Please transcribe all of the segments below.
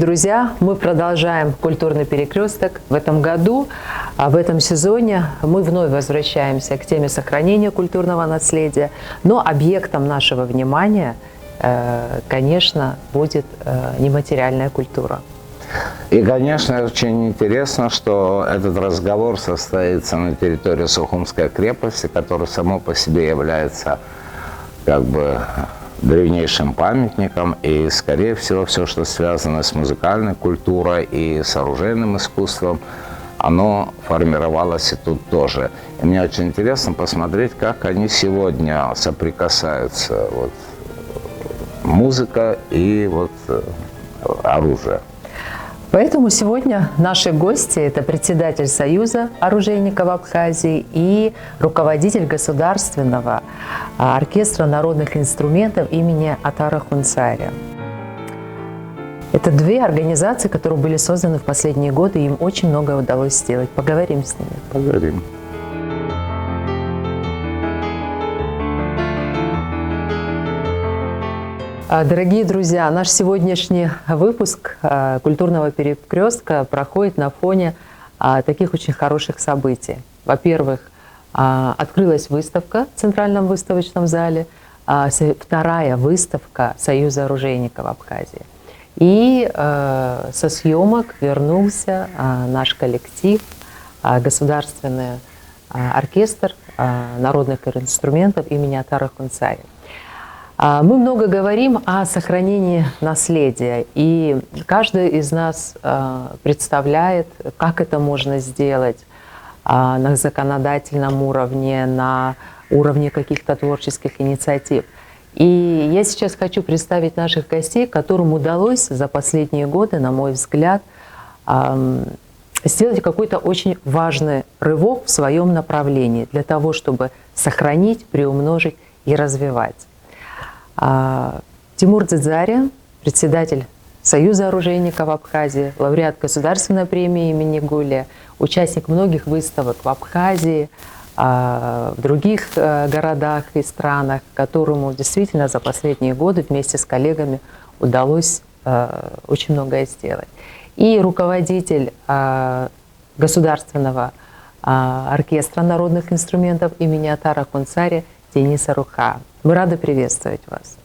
друзья, мы продолжаем «Культурный перекресток». В этом году, в этом сезоне мы вновь возвращаемся к теме сохранения культурного наследия, но объектом нашего внимания, конечно, будет нематериальная культура. И, конечно, очень интересно, что этот разговор состоится на территории Сухумской крепости, которая само по себе является как бы древнейшим памятником, и, скорее всего, все, что связано с музыкальной культурой и с оружейным искусством, оно формировалось и тут тоже. И мне очень интересно посмотреть, как они сегодня соприкасаются, вот, музыка и вот оружие. Поэтому сегодня наши гости – это председатель Союза оружейников Абхазии и руководитель Государственного оркестра народных инструментов имени Атара Хунцаря. Это две организации, которые были созданы в последние годы, и им очень многое удалось сделать. Поговорим с ними. Поговорим. Дорогие друзья, наш сегодняшний выпуск «Культурного перекрестка» проходит на фоне таких очень хороших событий. Во-первых, открылась выставка в Центральном выставочном зале, вторая выставка Союза оружейников Абхазии. И со съемок вернулся наш коллектив, Государственный оркестр народных инструментов имени Атара Хунцаря. Мы много говорим о сохранении наследия, и каждый из нас представляет, как это можно сделать на законодательном уровне, на уровне каких-то творческих инициатив. И я сейчас хочу представить наших гостей, которым удалось за последние годы, на мой взгляд, сделать какой-то очень важный рывок в своем направлении для того, чтобы сохранить, приумножить и развивать. Тимур Дзидзаря, председатель Союза оружейников Абхазии, лауреат Государственной премии имени Гулия, участник многих выставок в Абхазии, в других городах и странах, которому действительно за последние годы вместе с коллегами удалось очень многое сделать. И руководитель Государственного оркестра народных инструментов имени Атара Хунцаря Денис Аруха. Мы рады приветствовать вас.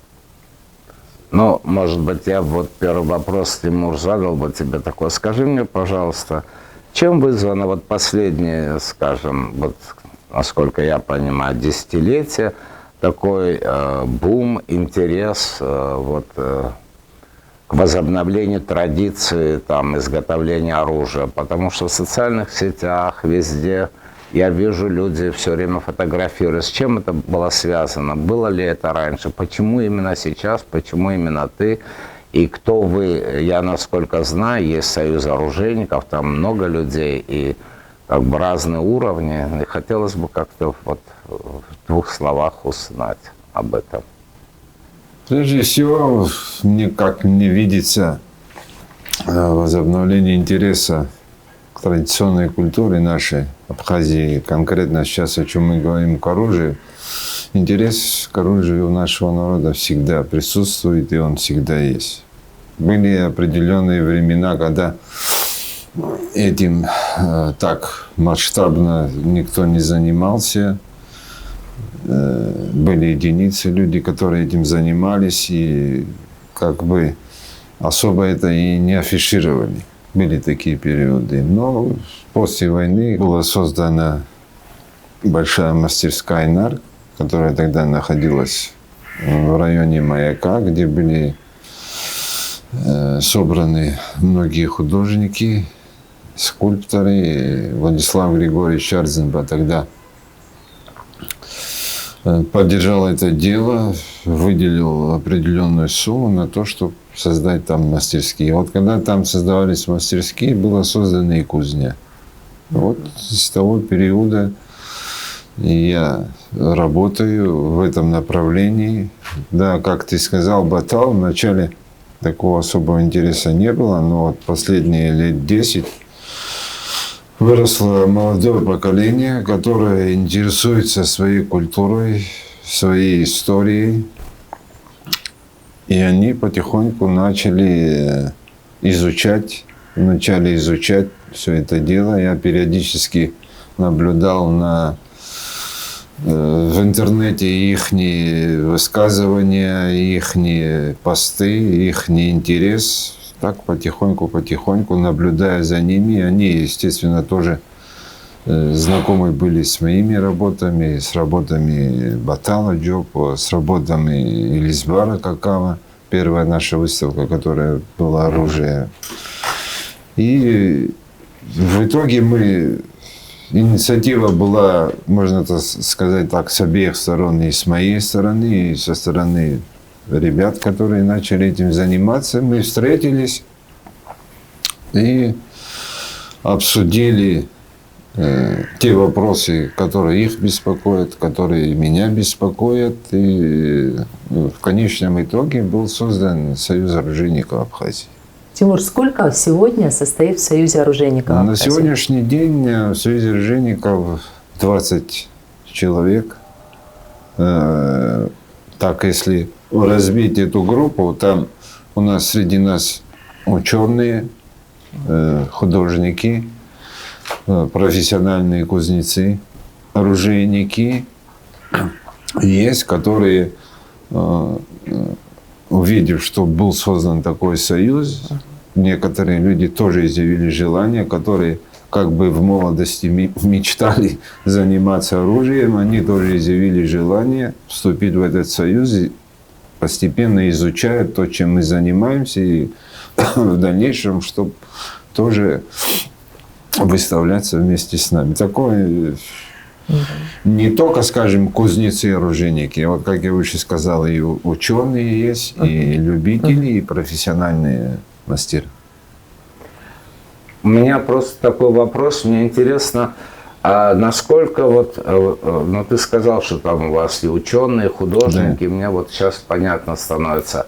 Ну, может быть, я вот первый вопрос, Тимур, задал бы тебе такой. Скажи мне, пожалуйста, чем вызвано вот последнее, скажем, вот, насколько я понимаю, десятилетие, такой бум, интерес к возобновлению традиции там, изготовления оружия? Потому что в социальных сетях, везде я вижу, люди все время фотографируют. С чем это было связано? Было ли это раньше? Почему именно сейчас? Почему именно ты? И кто вы? Я, насколько знаю, есть союз оружейников, там много людей и как бы разные уровни. И хотелось бы как-то вот в двух словах узнать об этом. Прежде всего, мне видится возобновление интереса к традиционной культуре нашей Абхазии, конкретно сейчас, о чем мы говорим, к оружию. Интерес к оружию у нашего народа всегда присутствует, и он всегда есть. Были определенные времена, когда этим так масштабно никто не занимался. Были единицы люди, которые этим занимались, и как бы особо это и не афишировали. Были такие периоды. Но после войны была создана большая мастерская НАР, которая тогда находилась в районе Маяка, где были собраны многие художники, скульпторы. Владислав Григорьевич Чарзенба тогда поддержал это дело, выделил определенную сумму на то, чтобы создать там мастерские. Вот когда там создавались мастерские, была создана и кузня. Вот с того периода я работаю в этом направлении. Да, как ты сказал, Батал, вначале такого особого интереса не было, но вот последние лет 10 выросло молодое поколение, которое интересуется своей культурой, своей историей. И они потихоньку начали изучать, вначале изучать все это дело. Я периодически наблюдал в интернете их высказывания, их посты, их интерес. Так потихоньку, наблюдая за ними, они, естественно, тоже знакомы были с моими работами, с работами Батала Джопа, с работами Элизбара Какава. Первая наша выставка, которая была оружие. И в итоге инициатива была, можно сказать так, с обеих сторон, и с моей стороны, и со стороны ребят, которые начали этим заниматься. Мы встретились и обсудили те вопросы, которые их беспокоят, которые меня беспокоят. И в конечном итоге был создан Союз оружейников Абхазии. Тимур, сколько сегодня состоит в Союзе оружейников Абхазии? На сегодняшний день в Союзе оружейников 20 человек. Так, если разбить эту группу, там у нас среди нас ученые, художники, профессиональные кузнецы, оружейники есть, которые, увидев, что был создан такой союз, некоторые люди тоже изъявили желание, которые как бы в молодости мечтали заниматься оружием, они тоже изъявили желание вступить в этот союз и постепенно изучают то, чем мы занимаемся, и в дальнейшем, чтобы тоже выставляться вместе с нами. Такое не только, скажем, кузнецы и оружейники. Вот, как я выше сказал, и ученые есть, и любители, и профессиональные мастера. У меня просто такой вопрос. Мне интересно, а насколько ну ты сказал, что там у вас и ученые, и художники, Да. мне вот сейчас понятно становится.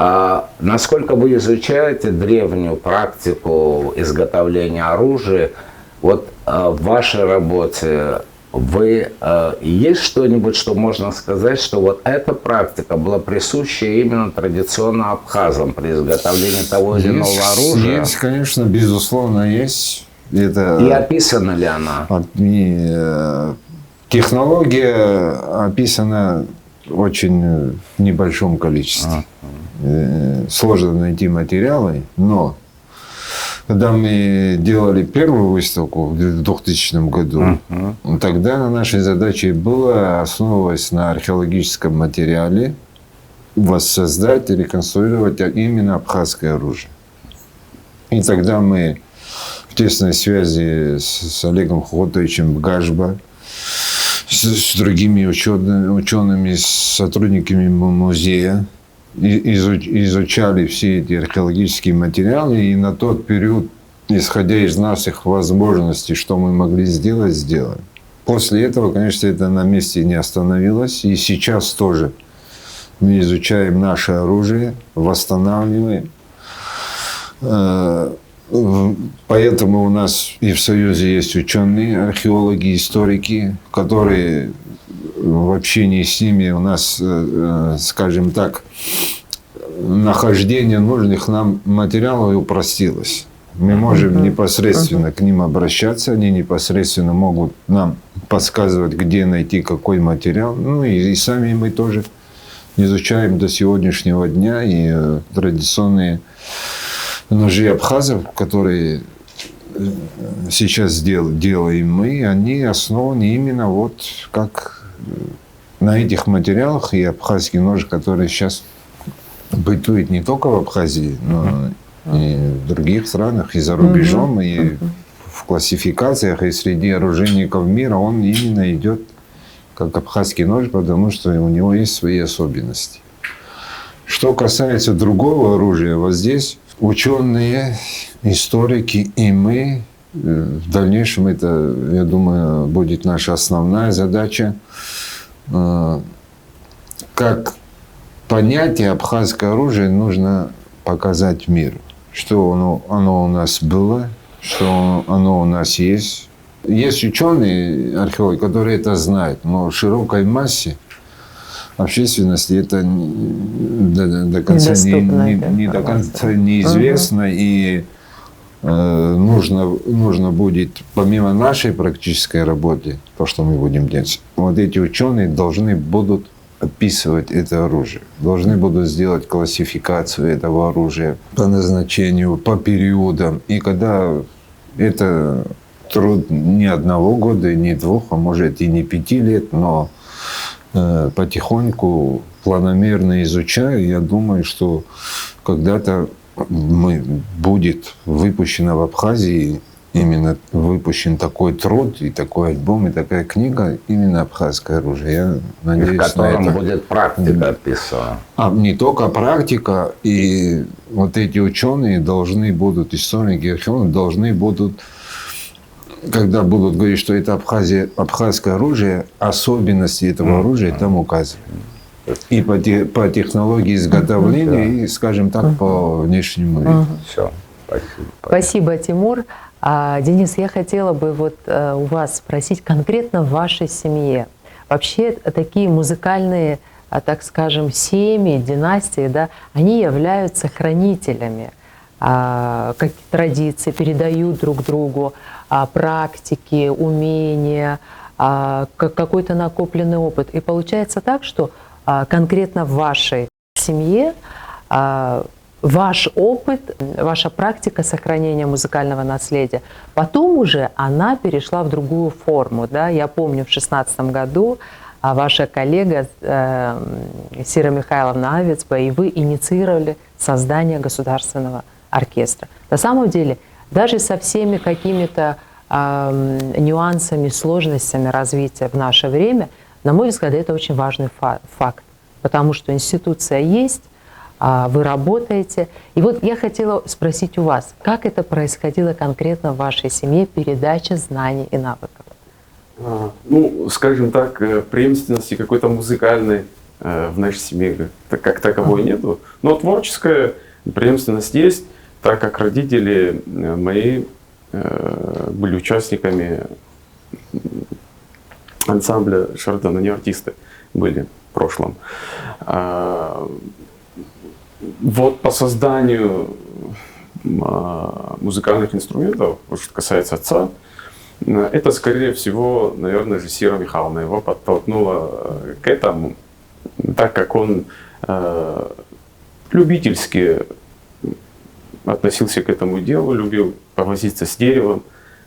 А насколько вы изучаете древнюю практику изготовления оружия, вот в вашей работе есть что-нибудь, что можно сказать, что вот эта практика была присуща именно традиционно абхазам при изготовлении того или иного оружия? Есть, конечно, безусловно, есть. Это И описана ли она? Технология описана очень в небольшом количестве. Сложно найти материалы, но когда мы делали первую выставку в 2000 году, тогда нашей задачей было, основываясь на археологическом материале, воссоздать и реконструировать именно абхазское оружие. И тогда мы в тесной связи с Олегом Хохотовичем Бгашба, с другими учеными, с сотрудниками музея, изучали все эти археологические материалы, и на тот период, исходя из наших возможностей, что мы могли сделать, сделали. После этого, конечно, это на месте не остановилось, и сейчас тоже мы изучаем наше оружие, восстанавливаем. Поэтому у нас и в Союзе есть ученые, археологи, историки, которые в общении с ними у нас, скажем так, нахождение нужных нам материалов упростилось. Мы можем непосредственно к ним обращаться, они непосредственно могут нам подсказывать, где найти какой материал. Ну и сами мы тоже изучаем до сегодняшнего дня и традиционные ножи абхазов, которые сейчас делаем мы, они основаны именно вот как на этих материалах. И абхазский нож, который сейчас бытует не только в Абхазии, но и в других странах, и за рубежом, и в классификациях, и среди оружейников мира он именно идет как абхазский нож, потому что у него есть свои особенности. Что касается другого оружия, вот здесь ученые, историки и мы, в дальнейшем это, я думаю, будет наша основная задача, как понятие абхазское оружие нужно показать миру, что оно у нас было, что оно у нас есть. Есть ученые, археологи, которые это знают, но в широкой массе общественности это до конца Недоступна не до эта конца информация. неизвестно, и нужно будет, помимо нашей практической работы, то, что мы будем делать, вот эти ученые должны будут описывать это оружие, должны будут сделать классификацию этого оружия по назначению, по периодам. И когда это труд не одного года, не двух, а может и не 5 лет, но потихоньку, планомерно изучая, я думаю, что когда-то будет выпущена в Абхазии, именно выпущен такой труд, и такой альбом, и такая книга, именно абхазское оружие. Я И в надеюсь на котором это. будет практика описана. А не только практика, и вот эти ученые должны будут, историки, археологи должны будут, когда будут говорить, что это абхазское оружие, особенности этого оружия там указывать. И по технологии изготовления, и, скажем так, по внешнему виду. Все, спасибо. Спасибо, Тимур. Денис, я хотела бы вот у вас спросить конкретно в вашей семье. Вообще такие музыкальные, так скажем, семьи, династии, да, они являются хранителями каких традиций, передают друг другу практики, умения, какой-то накопленный опыт. И получается так, что конкретно в вашей семье ваш опыт, ваша практика сохранения музыкального наследия, потом уже она перешла в другую форму. Да? Я помню, в 2016 году ваша коллега Сира Михайловна Авицба и вы инициировали создание государственного оркестра. На самом деле, даже со всеми какими-то нюансами, сложностями развития в наше время, на мой взгляд, это очень важный факт, потому что институция есть, вы работаете. И вот я хотела спросить у вас, как это происходило конкретно в вашей семье, передача знаний и навыков? Ну, скажем так, преемственности какой-то музыкальной в нашей семье как таковой нету. Но творческая преемственность есть, так как родители мои были участниками ансамбля Шардон, они артисты были в прошлом. Вот по созданию музыкальных инструментов, что касается отца, это, скорее всего, наверное, же Сира Михайловна его подтолкнула к этому, так как он любительски относился к этому делу, любил повозиться с деревом,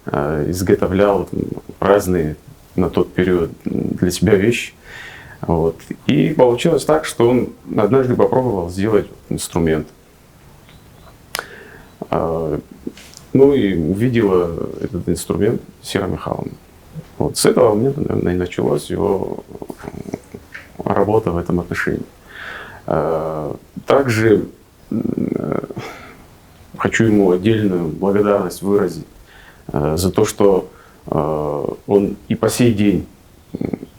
изготовлял разные на тот период для себя вещи. Вот. И получилось так, что он однажды попробовал сделать инструмент. Ну и увидела этот инструмент Сира Михайловна. Вот с этого у меня, наверное, и началась его работа в этом отношении. Также хочу ему отдельную благодарность выразить за то, что он и по сей день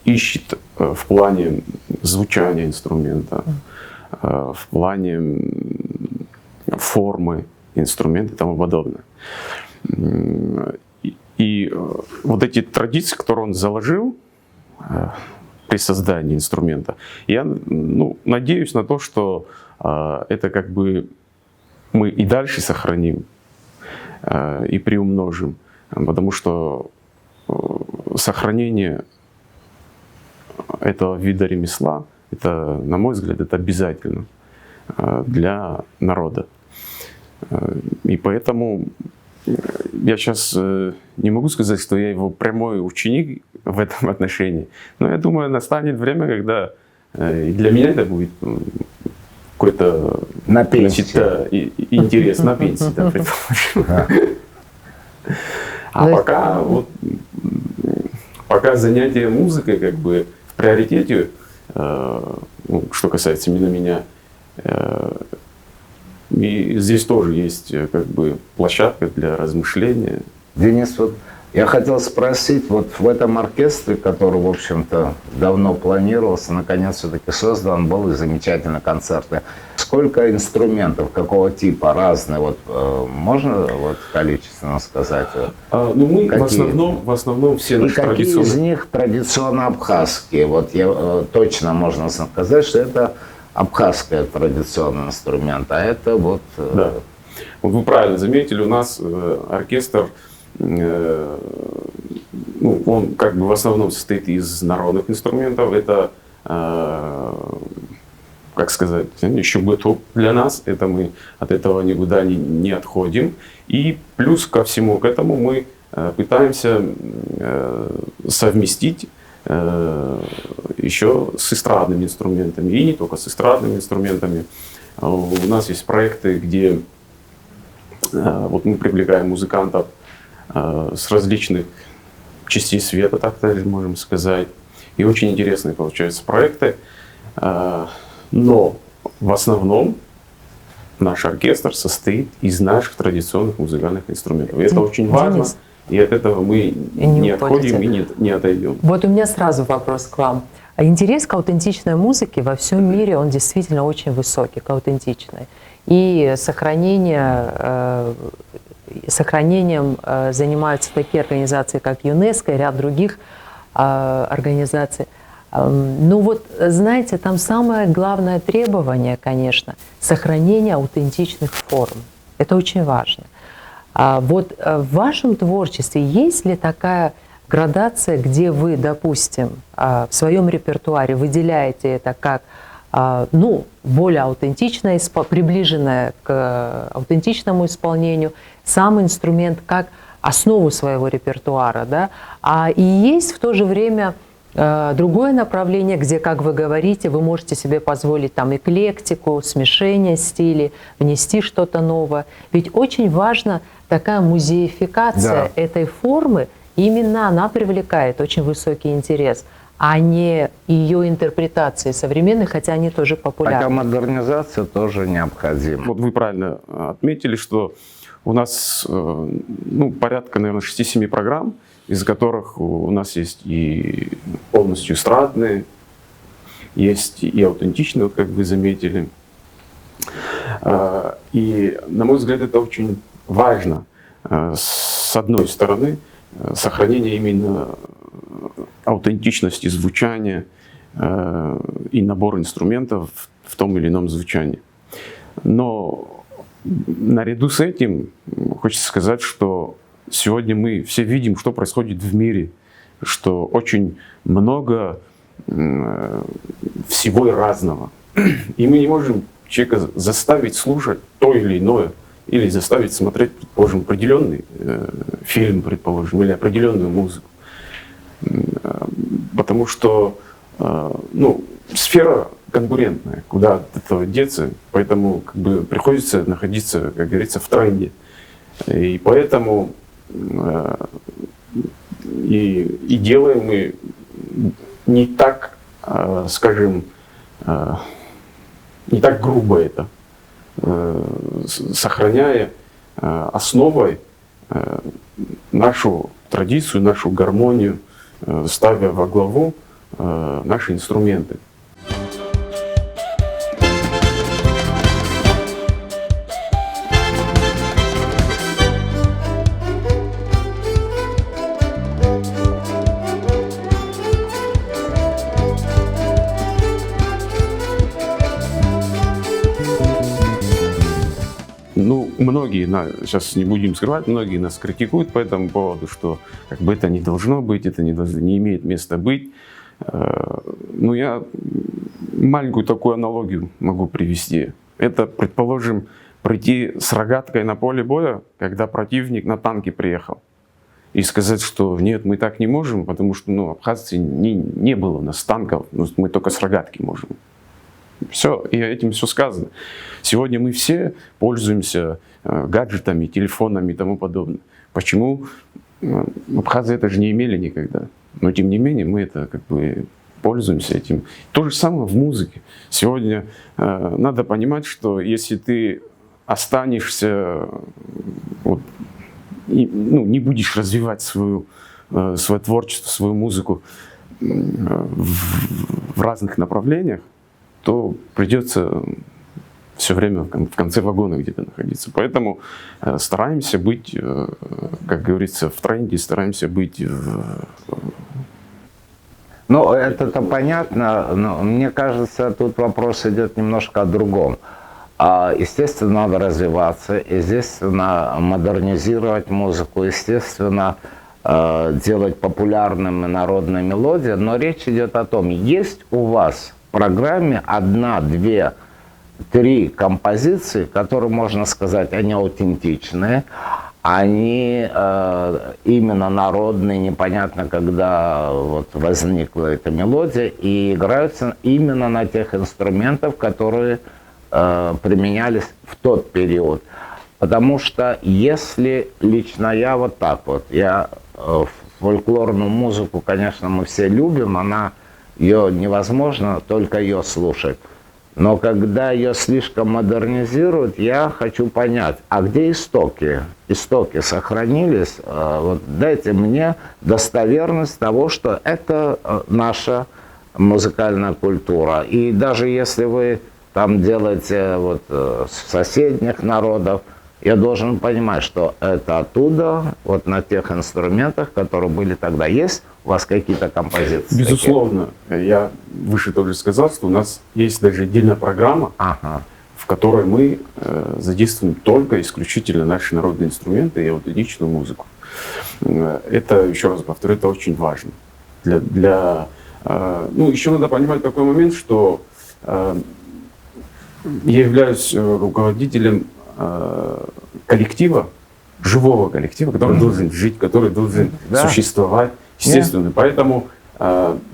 ищет в плане звучания инструмента, в плане формы инструмента и тому подобное. И вот эти традиции, которые он заложил при создании инструмента, я надеюсь на то, что это как бы мы и дальше сохраним и приумножим, потому что сохранение этого вида ремесла, это, на мой взгляд, это обязательно для народа. И поэтому я сейчас не могу сказать, что я его прямой ученик в этом отношении, но я думаю, настанет время, когда и для меня это будет какой-то На пенсии. интерес на пенсии, да, предположим. А пока занятие музыкой как бы в приоритете, что касается именно меня, и здесь тоже есть как бы площадка для размышления. Денис, вот я хотел спросить, вот в этом оркестре, который, в общем-то, давно планировался, наконец все-таки создан был, и замечательные концерты. сколько инструментов, какого типа, разные, вот можно вот количественно сказать? Ну, мы Какие? в основном все И наши какие из традиционные. них традиционно абхазские? Вот я, точно можно сказать, что это абхазский традиционный инструмент, а это вот... Да. Вот вы правильно заметили, у нас оркестр, ну, он как бы в основном состоит из народных инструментов. Это, как сказать, еще быту для нас. Это мы от этого никуда не отходим. И плюс ко всему к этому мы пытаемся совместить еще с эстрадными инструментами. И не только с эстрадными инструментами. У нас есть проекты, где вот мы привлекаем музыкантов с различных частей света, так можем сказать. И очень интересные получаются проекты. Но в основном наш оркестр состоит из наших традиционных музыкальных инструментов. И это очень важно. Денис, И от этого мы не отходим уходите. и не отойдем. Вот у меня сразу вопрос к вам. Интерес к аутентичной музыке во всем мире, он действительно очень высокий, к аутентичной. И сохранением занимаются такие организации, как ЮНЕСКО и ряд других организаций. Ну вот, знаете, там самое главное требование, конечно, сохранение аутентичных форм. Это очень важно. Вот в вашем творчестве есть ли такая градация, где вы, допустим, в своем репертуаре выделяете это как ну, более аутентичное, приближенное к аутентичному исполнению, сам инструмент как основу своего репертуара, да? И есть в то же время другое направление, где, как вы говорите, вы можете себе позволить там эклектику, смешение стилей, внести что-то новое. Ведь очень важна такая музеификация этой формы, именно она привлекает очень высокий интерес, а не ее интерпретации современной, хотя они тоже популярны. Такая модернизация тоже необходима. Вот вы правильно отметили, что у нас ну, порядка, наверное, 6-7 программ, из которых у нас есть и полностью эстрадные, есть и аутентичные, вот как вы заметили. И, на мой взгляд, это очень важно. С одной стороны, сохранение именно аутентичности звучания и набор инструментов в том или ином звучании. Но наряду с этим хочется сказать, что сегодня мы все видим, что происходит в мире, что очень много всего и разного. И мы не можем человека заставить слушать то или иное, или заставить смотреть, предположим, определенный фильм, предположим, или определенную музыку. Потому что ну, сфера конкурентная, куда от этого деться, поэтому как бы приходится находиться, как говорится, в тренде. И поэтому и делаем мы не так, скажем, не так грубо это, сохраняя основой нашу традицию, нашу гармонию, ставя во главу наши инструменты. Ну, многие, сейчас не будем скрывать, многие нас критикуют по этому поводу, что как бы это не должно быть, это не имеет места быть. Ну, я маленькую такую аналогию могу привести. Это, предположим, прийти с рогаткой на поле боя, когда противник на танке приехал, и сказать, что нет, мы так не можем, потому что ну, абхазцы не было у нас танков, мы только с рогатки можем. Все, и этим все сказано. Сегодня мы все пользуемся гаджетами, телефонами и тому подобное. Почему? Абхазы это же не имели никогда. Но тем не менее мы это как бы пользуемся этим. То же самое в музыке. Сегодня надо понимать, что если ты останешься, вот, не будешь развивать свое творчество, свою музыку в разных направлениях, то придется все время в конце вагона где-то находиться. Поэтому стараемся быть, как говорится, в тренде, стараемся быть Ну, это-то понятно, но мне кажется, тут вопрос идет немножко о другом. Естественно, надо развиваться, естественно, модернизировать музыку, естественно, делать популярными народные мелодии, но речь идет о том, есть у вас в программе 1, 2, 3 композиции, которые, можно сказать, они аутентичные, они именно народные, непонятно, когда вот возникла эта мелодия, и играются именно на тех инструментах, которые применялись в тот период. Потому что если лично я вот так вот, я фольклорную музыку, конечно, мы все любим, ее невозможно только ее слушать. Но когда ее слишком модернизируют, я хочу понять, а где истоки? Истоки сохранились? Вот дайте мне достоверность того, что это наша музыкальная культура. И даже если вы там делаете вот с соседних народов, я должен понимать, что это оттуда, вот на тех инструментах, которые были тогда. Есть у вас какие-то композиции? Безусловно. Я выше тоже сказал, что у нас есть даже отдельная программа, в которой мы задействуем только исключительно наши народные инструменты и аутентичную музыку. Это, еще раз повторю, это очень важно. Ну, еще надо понимать такой момент, что я являюсь руководителем коллектива, живого коллектива, который должен жить, который должен существовать, естественно. Поэтому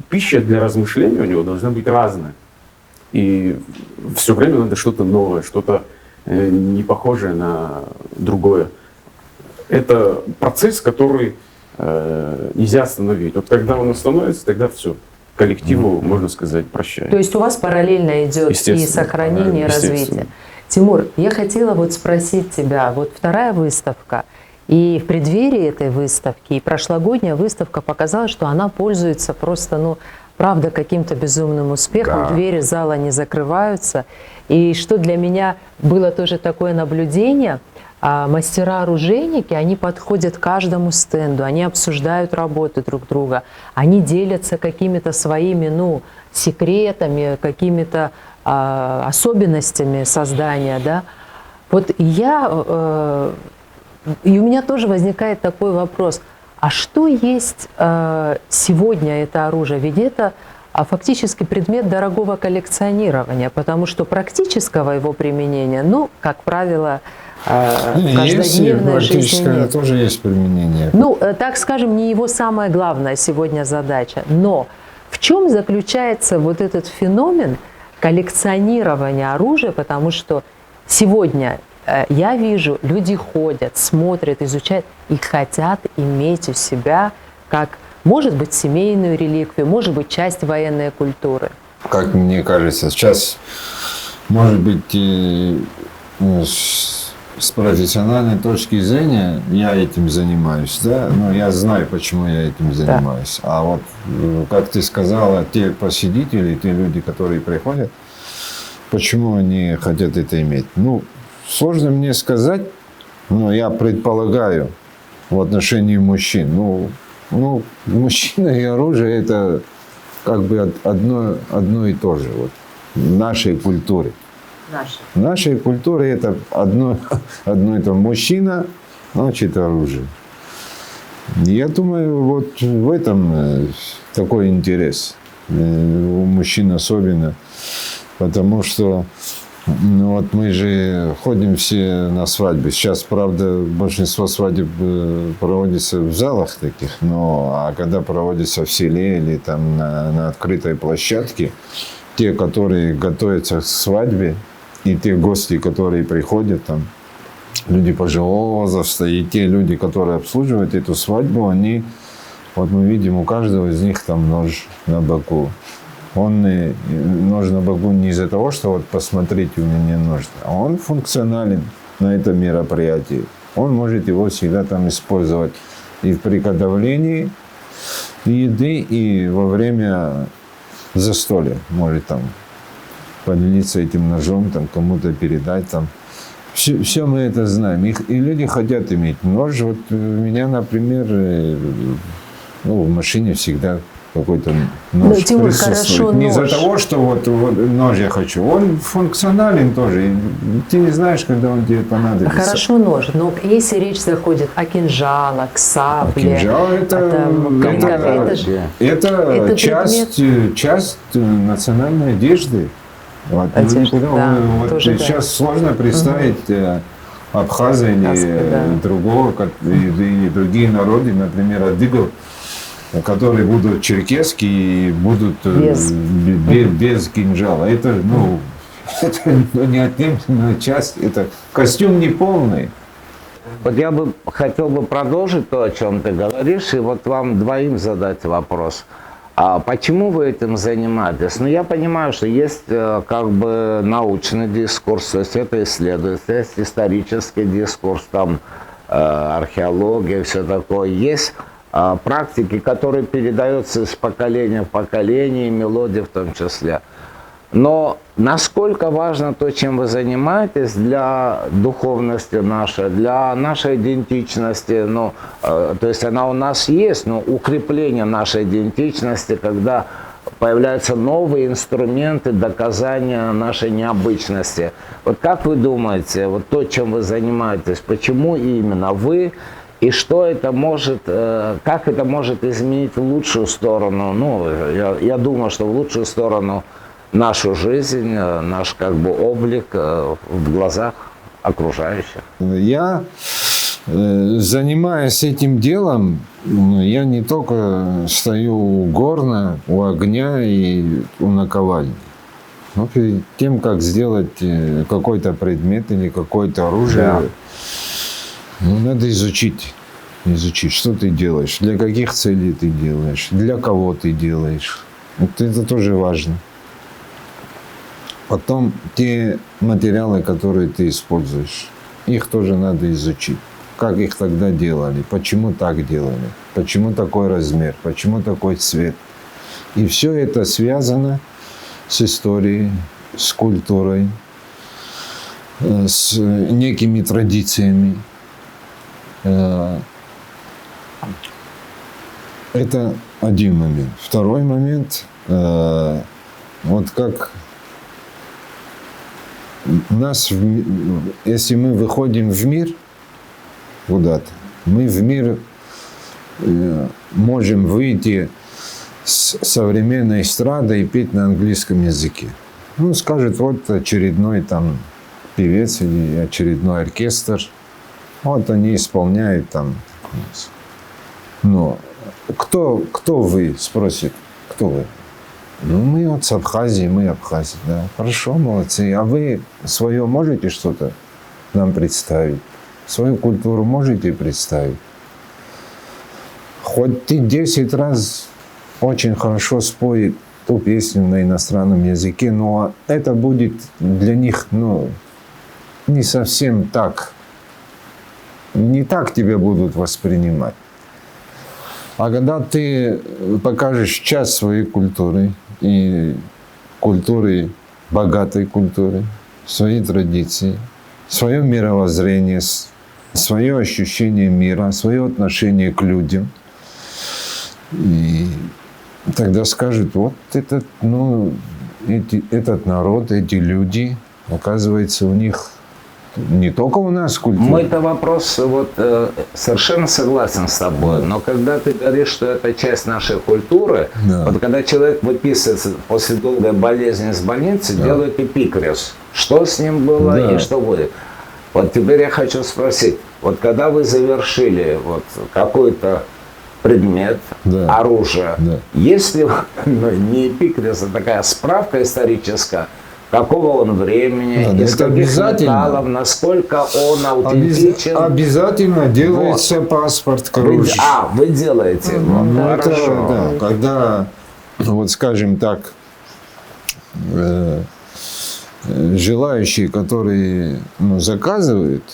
пища для размышления у него должна быть разная. И все время надо что-то новое, что-то не похожее на другое. Это процесс, который нельзя остановить. Вот когда он остановится, тогда все. Коллективу, можно сказать, прощай. То есть у вас параллельно идет и сохранение, и развитие. Тимур, я хотела вот спросить тебя, вот вторая выставка, и в преддверии этой выставки, и прошлогодняя выставка показала, что она пользуется просто, ну, правда, каким-то безумным успехом, да. Двери зала не закрываются. И что для меня было тоже такое наблюдение, мастера-оружейники, они подходят к каждому стенду, они обсуждают работы друг друга, они делятся какими-то своими, ну, секретами, какими-то особенностями создания, да. Вот я, и у меня тоже возникает такой вопрос, а что есть сегодня это оружие? Ведь это фактически предмет дорогого коллекционирования, потому что практического его применения, ну, как правило, в каждодневной жизни нет. Тоже есть применение. Ну, так скажем, не его самая главная сегодня задача. Но в чем заключается вот этот феномен коллекционирования оружия? Потому что сегодня я вижу, люди ходят, смотрят, изучают и хотят иметь у себя, как, может быть, семейную реликвию, может быть, часть военной культуры. Как мне кажется, сейчас, может быть, с профессиональной точки зрения я этим занимаюсь, да, но я знаю, почему я этим занимаюсь. Да. А вот, как ты сказала, те посетители, те люди, которые приходят, почему они хотят это иметь? Ну, сложно мне сказать, но я предполагаю в отношении мужчин. Ну, мужчина и оружие – это как бы одно и то же вот, в нашей культуре. В нашей культуре это одно и то. Мужчина, значит, оружие. Я думаю, вот в этом такой интерес. У мужчин особенно. Потому что ну, вот мы же ходим все на свадьбы. Сейчас, правда, большинство свадеб проводится в залах таких. А когда проводится в селе или там на открытой площадке, те, которые готовятся к свадьбе, и те гости, которые приходят, там, люди пожилого возраста, и те люди, которые обслуживают эту свадьбу, они, вот мы видим, у каждого из них там нож на боку. Нож на боку не из-за того, что вот посмотрите, у меня нож, а он функционален на этом мероприятии. Он может его всегда там использовать и в приготовлении еды, и во время застолья может там поделиться этим ножом, там, кому-то передать. Там. Все мы это знаем. И люди хотят иметь нож. Вот у меня, например, в машине всегда какой-то нож Тимур, присутствует. хорошо, Не из-за нож. того, что вот нож я хочу. Он функционален тоже. И ты не знаешь, когда он тебе понадобится. Хорошо нож, но если речь заходит о кинжалах, сабле, Кинжал это часть национальной одежды. Вот. Одежда, да, Вот тоже да. сейчас сложно представить Абхаза или другого, или другие народы, например, адыгов, которые будут черкесские и будут без кинжала. Это, это неотъемлемая часть, это костюм неполный. Вот я бы хотел бы продолжить то, о чем ты говоришь, и вот вам двоим задать вопрос. А почему вы этим занимаетесь? Ну, я понимаю, что есть как бы научный дискурс, то есть это исследуется, есть исторический дискурс, там археология, все такое. Есть практики, которые передаются из поколения в поколение, и мелодии в том числе. Но насколько важно то, чем вы занимаетесь для духовности нашей, для нашей идентичности, то есть она у нас есть, но укрепление нашей идентичности, когда появляются новые инструменты доказания нашей необычности. Вот как вы думаете, вот то, чем вы занимаетесь, почему именно вы, и что это может, как это может изменить в лучшую сторону? Я думаю, что в лучшую сторону нашу жизнь, наш как бы облик в глазах окружающих. Я, занимаясь этим делом, я не только стою у горна, у огня и у наковальни. Но перед тем, как сделать какой-то предмет или какое-то оружие, надо изучить, что ты делаешь, для каких целей ты делаешь, для кого ты делаешь. Вот это тоже важно. Потом те материалы, которые ты используешь, их тоже надо изучить. Как их тогда делали, почему так делали, почему такой размер, почему такой цвет. И все это связано с историей, с культурой, с некими традициями. Это один момент. Второй момент, вот как если мы выходим в мир куда-то, мы в мир можем выйти с современной эстрады и петь на английском языке. Скажет, вот очередной там певец или очередной оркестр, вот они исполняют там. Но кто вы, спросит, кто вы? Мы вот с Абхазии, мы Абхазия, да. Хорошо, молодцы. А вы свое можете что-то нам представить? Свою культуру можете представить? Хоть ты 10 раз очень хорошо спой ту песню на иностранном языке, но это будет для них, не совсем так. Не так тебя будут воспринимать. А когда ты покажешь часть своей культуры, и культуры, богатой культуры, свои традиции, свое мировоззрение, свое ощущение мира, свое отношение к людям, и тогда скажут, вот этот народ, эти люди, оказывается, у них не только у нас культура. Мой-то вопрос, совершенно согласен с тобой, но когда ты говоришь, что это часть нашей культуры, вот когда человек выписывается после долгой болезни из больницы, делают эпикриз. Что с ним было и что будет? Вот теперь я хочу спросить, вот когда вы завершили какой-то предмет, оружие, есть ли не эпикриз, а такая справка историческая, какого он времени, из каких металлов, насколько он аутентичен. Обязательно делается паспорт к оружию. Вы делаете его. Хорошо. Когда, скажем так, желающие, которые заказывают,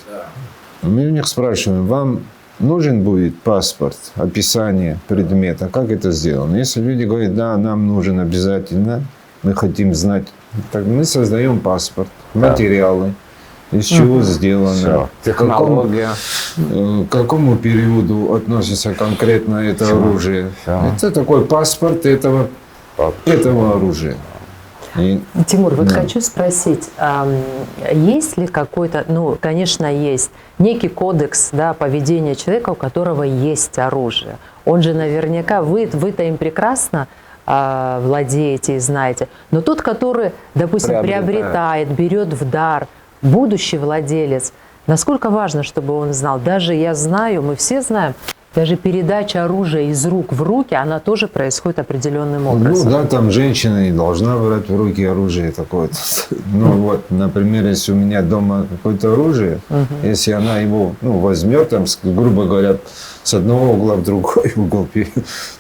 мы у них спрашиваем, вам нужен будет паспорт, описание предмета, как это сделано. Если люди говорят, да, нам нужен обязательно, мы хотим знать, так мы создаем паспорт, материалы, из чего сделано, Всё. Технология. к какому периоду относится конкретно это оружие. Всё. Это такой паспорт этого оружия. И Тимур, вот Да. хочу спросить, есть ли какой-то, ну, конечно, есть некий кодекс, да, поведения человека, у которого есть оружие? Он же наверняка, вы-то им прекрасно владеете и знаете, но тот, который, допустим, приобретает, берет в дар, будущий владелец, насколько важно, чтобы он знал? Даже я знаю, мы все знаем, даже передача оружия из рук в руки, она тоже происходит определенным ну образом. да, там женщина не должна брать в руки оружие такое-то. Ну вот, например, если у меня дома какое-то оружие, если она его возьмет, там, грубо говоря, с одного угла в другой угол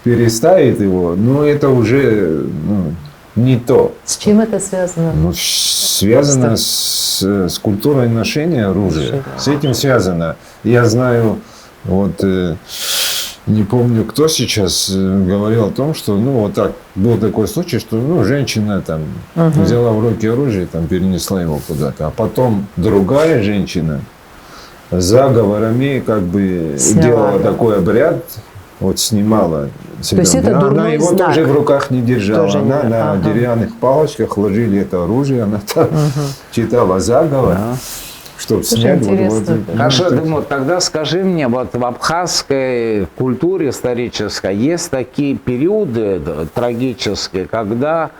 переставит его, это уже не то. С чем это связано? Связано с культурой ношения оружия. С этим связано. Я знаю, не помню, кто сейчас говорил о том, что, вот так, был такой случай, что, женщина там взяла в руки оружие, там, перенесла его куда-то, а потом другая женщина заговорами как бы делала такой обряд, снимала себя. То есть это дурной она его знак. тоже в руках не держала. Тоже она не- на ага. деревянных палочках ложили это оружие, она там читала заговор, чтобы Слушай, снять интересно. Хорошо, Тимур, тогда скажи мне, вот в абхазской культуре исторической есть такие периоды трагические, когда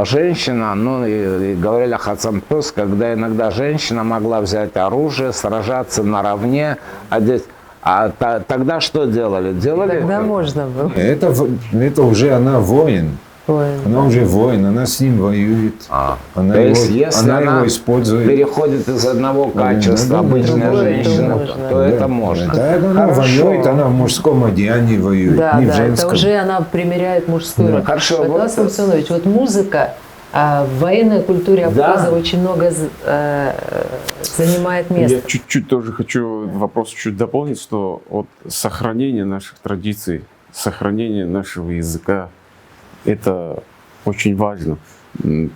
женщина, и говорили о Хацампёс, когда иногда женщина могла взять оружие, сражаться наравне, тогда что делали? Тогда можно было. это уже она воин. Ой. Она уже воин, она с ним воюет. Она То его, есть, если она его использует. переходит из одного качества да, обычная другое, то женщина, можно. то это можно. Да, она Хорошо. воюет, она в мужском одеянии воюет, Да, не в это женском. уже она примеряет мужскую роль. Хорошо, Вот, вот- Василий Самсонович, вот музыка в военной культуре Абхаза очень много занимает места. Я чуть-чуть тоже хочу вопрос чуть дополнить, что вот сохранение наших традиций, сохранение нашего языка, это очень важно,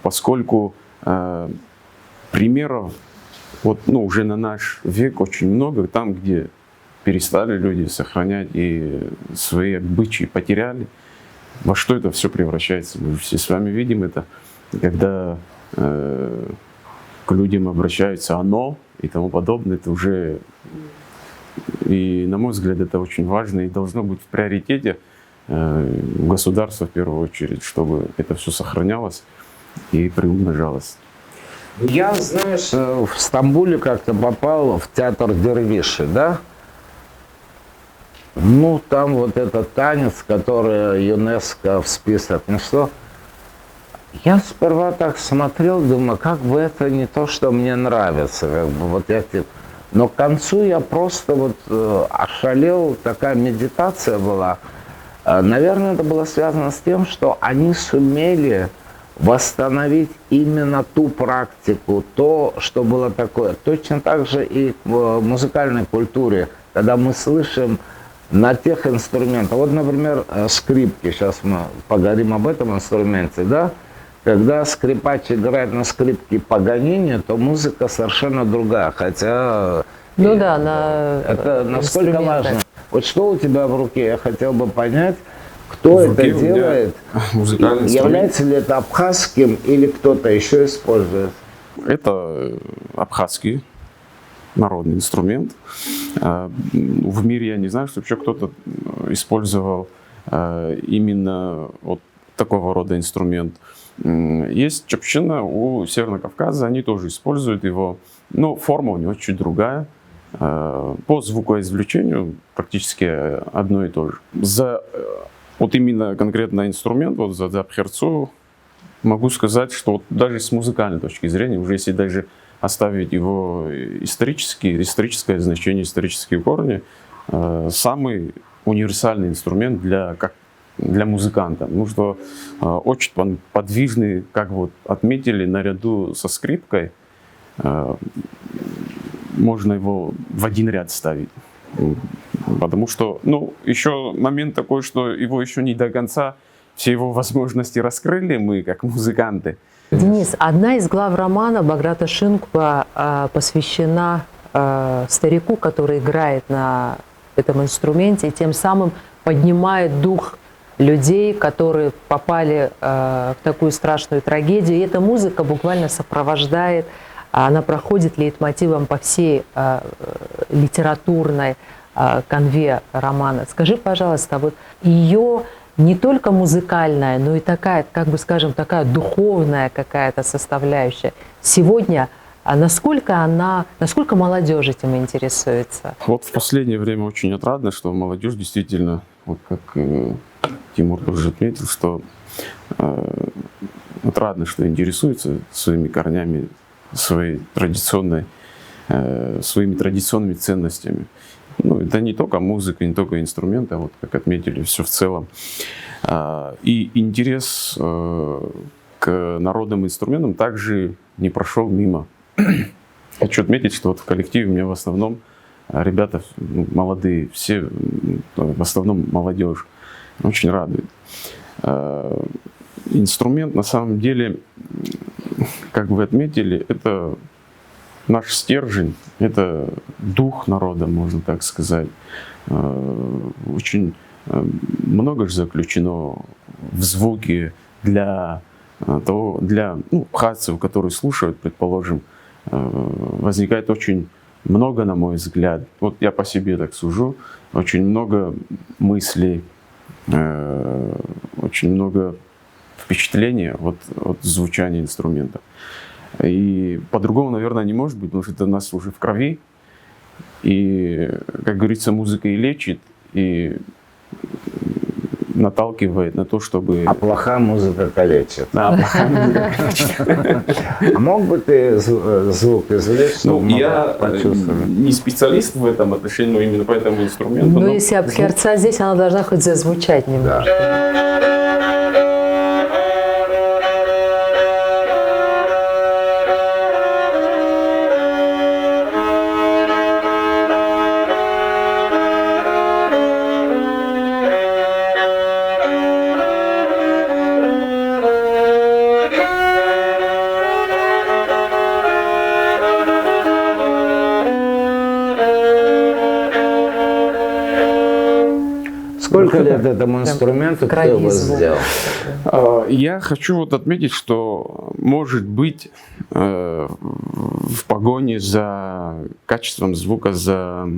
поскольку примеров уже на наш век очень много, там, где перестали люди сохранять и свои обычаи потеряли, во что это все превращается. Мы все с вами видим это, когда к людям обращаются «оно» и тому подобное, это уже, и на мой взгляд, это очень важно и должно быть в приоритете государства в первую очередь, чтобы это все сохранялось и приумножалось. Я, знаешь, в Стамбуле как-то попал в театр Дервиши, да? Там вот этот танец, который ЮНЕСКО в список внесло. Я сперва так смотрел, думаю, как бы это не то, что мне нравится. Но к концу я просто ошалел, такая медитация была. Наверное, это было связано с тем, что они сумели восстановить именно ту практику, то, что было такое. Точно так же и в музыкальной культуре, когда мы слышим на тех инструментах. Вот, например, скрипки. Сейчас мы поговорим об этом инструменте, да? Когда скрипач играет на скрипке Паганини, то музыка совершенно другая. Хотя это насколько важно. Вот что у тебя в руке? Я хотел бы понять, кто это делает, музыкальный является ли это абхазским или кто-то еще использует. Это абхазский народный инструмент. В мире я не знаю, что еще кто-то использовал именно вот такого рода инструмент. Есть чапчина у Северного Кавказа, они тоже используют его, но форма у него чуть другая. По звукоизвлечению практически одно и то же. Вот именно конкретно инструмент, за Абхерцу, могу сказать, что даже с музыкальной точки зрения, уже если даже оставить его историческое значение, исторические корни, самый универсальный инструмент для музыканта. Потому что очень подвижный, как отметили, наряду со скрипкой, можно его в один ряд ставить. Потому что, еще момент такой, что его еще не до конца все его возможности раскрыли мы, как музыканты. Денис, одна из глав романа Баграта Шинкова посвящена старику, который играет на этом инструменте и тем самым поднимает дух людей, которые попали в такую страшную трагедию. И эта музыка буквально сопровождает, она проходит лейтмотивом по всей литературной канве романа. Скажи, пожалуйста, вот ее не только музыкальная, но и такая, как бы скажем, такая духовная какая-то составляющая. Сегодня насколько молодежь этим интересуется? Вот в последнее время очень отрадно, что молодежь действительно, вот как Тимур тоже отметил, что отрадно, что интересуется своими корнями, своими традиционными ценностями. Ну, это не только музыка, не только инструменты, а вот как отметили, все в целом. И интерес к народным инструментам также не прошел мимо. Хочу отметить, что вот в коллективе у меня в основном ребята молодые, все в основном молодежь. Очень радует. Инструмент на самом деле, как вы отметили, это наш стержень, это дух народа, можно так сказать. Очень много же заключено в звуке для абхазцев, которые слушают, предположим, возникает очень много, на мой взгляд, вот я по себе так сужу, очень много мыслей, очень много впечатлений от звучания инструмента. И по-другому, наверное, не может быть, потому что это у нас уже в крови. И, как говорится, музыка и лечит, и наталкивает на то, чтобы... А плохая музыка калечит. Да, плохая музыка калечит. А мог бы ты звук извлечь, чтобы я почувствовать? не специалист в этом отношении, но именно по этому инструменту. Ну, если абхерца здесь, она должна хоть зазвучать немножко. Да. Сколько лет этому инструменту ты его сделал? Я хочу вот отметить, что, может быть, в погоне за качеством звука, за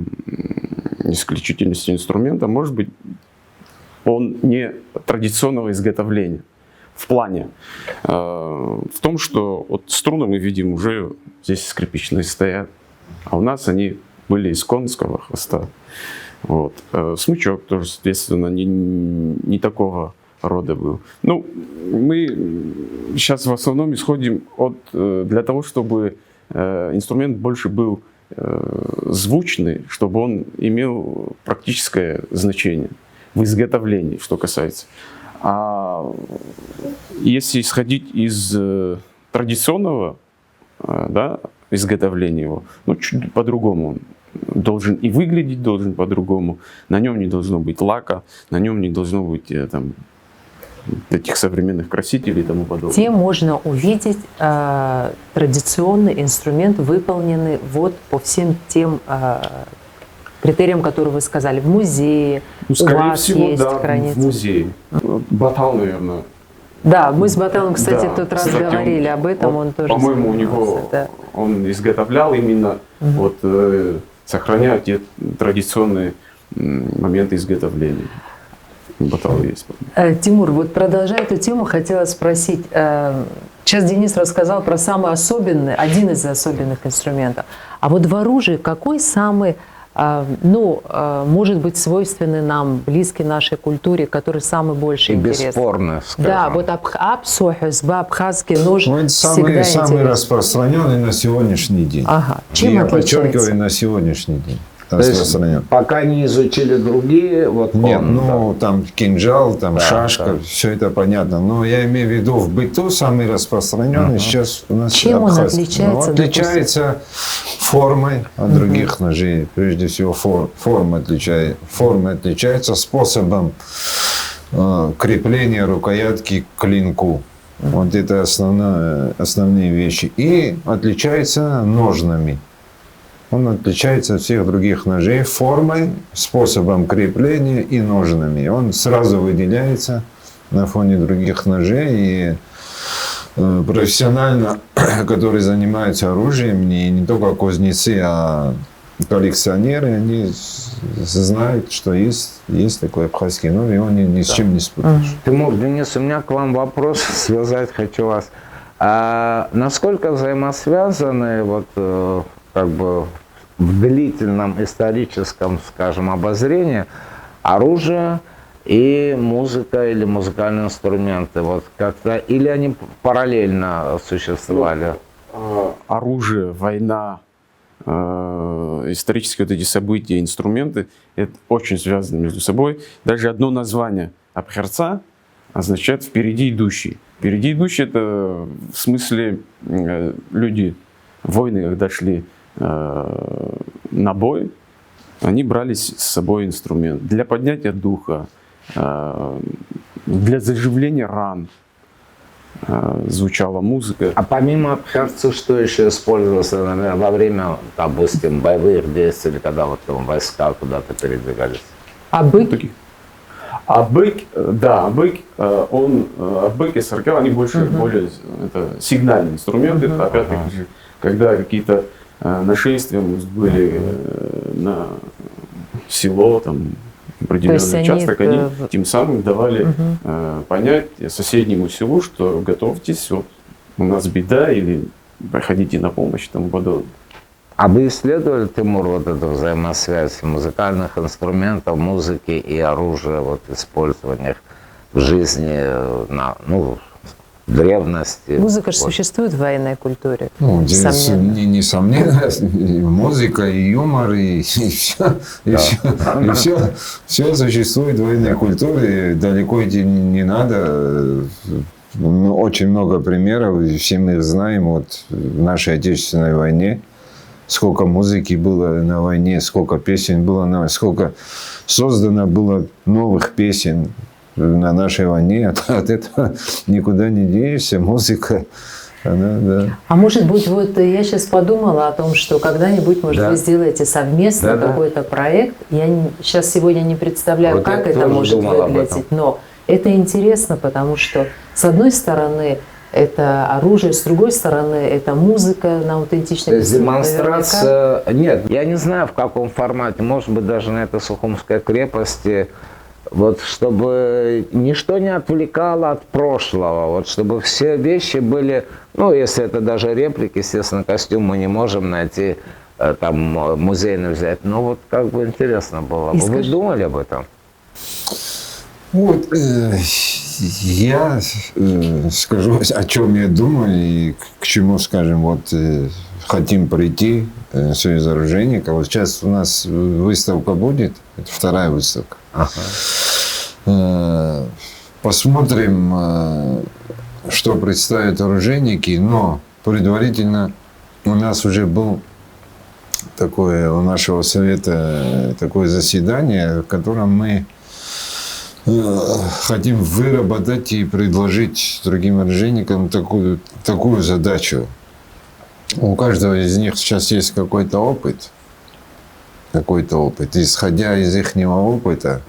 исключительностью инструмента, может быть, он не традиционного изготовления. В плане, в том, что вот струны мы видим уже здесь скрипичные стоят, а у нас они были из конского хвоста. Вот. Смычок тоже, соответственно, не такого рода был. Ну, мы сейчас в основном исходим для того, чтобы инструмент больше был звучный, чтобы он имел практическое значение в изготовлении, что касается. А если исходить из традиционного изготовления его, чуть по-другому он должен и выглядеть должен по-другому. На нем не должно быть лака, на нем не должно быть этих современных красителей и тому подобное. Где можно увидеть традиционный инструмент, выполненный вот по всем тем критериям, которые вы сказали, в музее, Скорее у вас всего, есть да, хранится? в музее. Батал, наверное. Да, мы с Баталом, кстати, Да, в тот раз кстати, говорили об этом, он тоже по-моему, у занимался, него да. он изготовлял именно сохраняя те традиционные моменты изготовления. Батал есть. Тимур, вот продолжая эту тему, хотела спросить. Сейчас Денис рассказал про самый особенный, один из особенных инструментов. А вот в оружии какой самый, может быть, свойственный нам, близкий нашей культуре, который самый больше И интерес? бесспорно, скажем. Да, вот абхазский нож Это всегда самый интересен. распространенный на сегодняшний день. Ага. Чем Я отличается? подчеркиваю, на сегодняшний день. То есть, Распространен. пока не изучили другие, вот Нет, он, там кинжал, там шашка, да. все это понятно. Но я имею в виду в быту самый распространенный сейчас у нас Чем он абхазский. отличается, Отличается формой от других ножей. Прежде всего форма отличается, способом крепление рукоятки к клинку. Вот это основные вещи. И отличается ножнами. Он отличается от всех других ножей формой, способом крепления и ножнами. Он сразу выделяется на фоне других ножей. И профессионально, которые занимаются оружием, не только кузнецы, а коллекционеры, они знают, что есть такой абхазский нож, его ни с чем не спутаешь. Тимур, Денис, у меня к вам вопрос, связать хочу вас. А насколько взаимосвязаны как бы в длительном историческом, скажем, обозрении оружие и музыка или музыкальные инструменты? Вот как-то, или они параллельно существовали? Оружие, война, исторические вот эти события, инструменты, это очень связано между собой. Даже одно название Абхерца означает «впереди идущий». Впереди идущий — это в смысле люди, воины, когда шли на бой, они брали с собой инструмент для поднятия духа, для заживления ран. Звучала музыка. А помимо абхазцев, что еще использовалось, например, во время, допустим, боевых действий, или когда вот там войска куда-то передвигались? А бык? Абык, да, абык и саркел, они более это сигнальные инструменты. Опять-таки же, когда какие-то нашествия были на село, там, определенный участок, они тем самым давали понять соседнему селу, что готовьтесь, вот, у нас беда, или приходите на помощь и тому подобное. А вы исследовали, Тимур, вот эту взаимосвязь музыкальных инструментов, музыки и оружия, вот, использованиях в жизни, в древности? Музыка же существует в военной культуре. Несомненно, музыка, и юмор, и все существует в военной культуре. Далеко идти не надо. Очень много примеров, и все мы их знаем. Вот в нашей Отечественной войне сколько музыки было на войне, сколько песен было на войне, сколько создано было новых песен на нашей войне. От этого никуда не денешься. Музыка, она, да. А может быть, вот я сейчас подумала о том, что когда-нибудь, может, вы сделаете совместно какой-то проект. Я сейчас сегодня не представляю, вот как это может выглядеть, но это интересно, потому что, с одной стороны, это оружие, с другой стороны, это музыка на аутентичной демонстрация. Нет, я не знаю, в каком формате. Может быть, даже на этой Сухумской крепости. Вот чтобы ничто не отвлекало от прошлого. Вот чтобы все вещи были, если это даже реплики, естественно, костюм мы не можем найти, там, музейный взять. Но вот как бы интересно было. Вы думали об этом? Вот, я скажу, о чем я думаю и к чему, скажем, вот хотим прийти Союз оружейников. Вот сейчас у нас выставка будет, это вторая выставка. Посмотрим, что представят оружейники, но предварительно у нас уже был такое, у нашего совета такое заседание, в котором мы хотим выработать и предложить другим оружейникам такую задачу. У каждого из них сейчас есть какой-то опыт. Исходя из их опыта,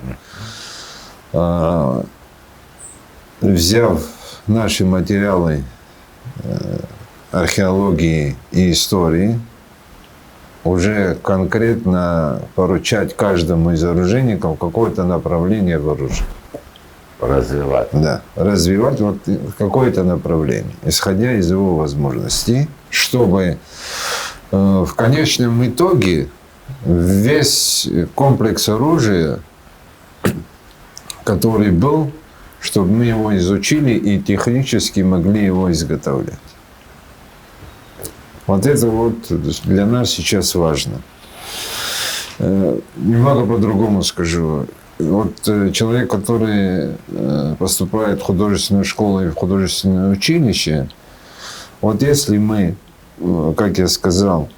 взяв наши материалы археологии и истории, уже конкретно поручать каждому из оружейников какое-то направление в оружии. Развивать. Да, развивать вот какое-то направление, исходя из его возможностей, чтобы в конечном итоге весь комплекс оружия, который был, чтобы мы его изучили и технически могли его изготовлять. Вот это вот для нас сейчас важно. Немного по-другому скажу. Вот человек, который поступает в художественную школу и в художественное училище, вот если мы, как я сказал,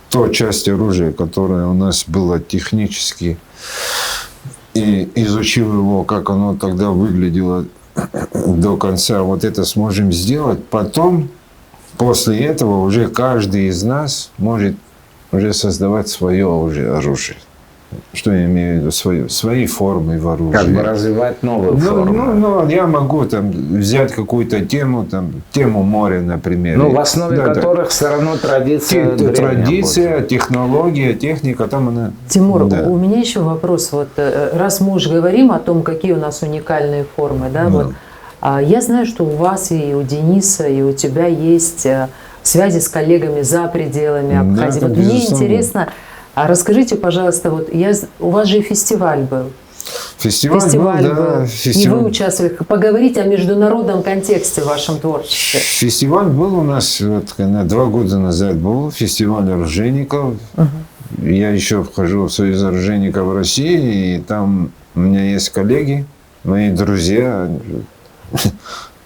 ту часть оружия, которая у нас была технически и изучив его, как оно тогда выглядело до конца, вот это сможем сделать, потом, после этого уже каждый из нас может уже создавать свое уже оружие. Что я имею в виду? Свои формы в оружии. Как бы развивать новые формы. Ну, я могу там взять какую-то тему, тему моря, например. Ну, в основе которых все равно традиция древняя Традиция, будет. технология, техника, там она... Тимур, Да. у меня еще вопрос. Вот раз мы уже говорим о том, какие у нас уникальные формы, да, вот, я знаю, что у вас и у Дениса, и у тебя есть связи с коллегами за пределами Абхазии. Да, Вот мне безусловно. интересно, а расскажите, пожалуйста, вот у вас же и фестиваль был. Фестиваль был, да, И фестиваль. вы участвовали. Поговорите о международном контексте в вашем творчестве. Фестиваль был у нас, вот, 2 года назад был, фестиваль оружейников. Я еще вхожу в Союз оружейников России, и там у меня есть коллеги, мои друзья.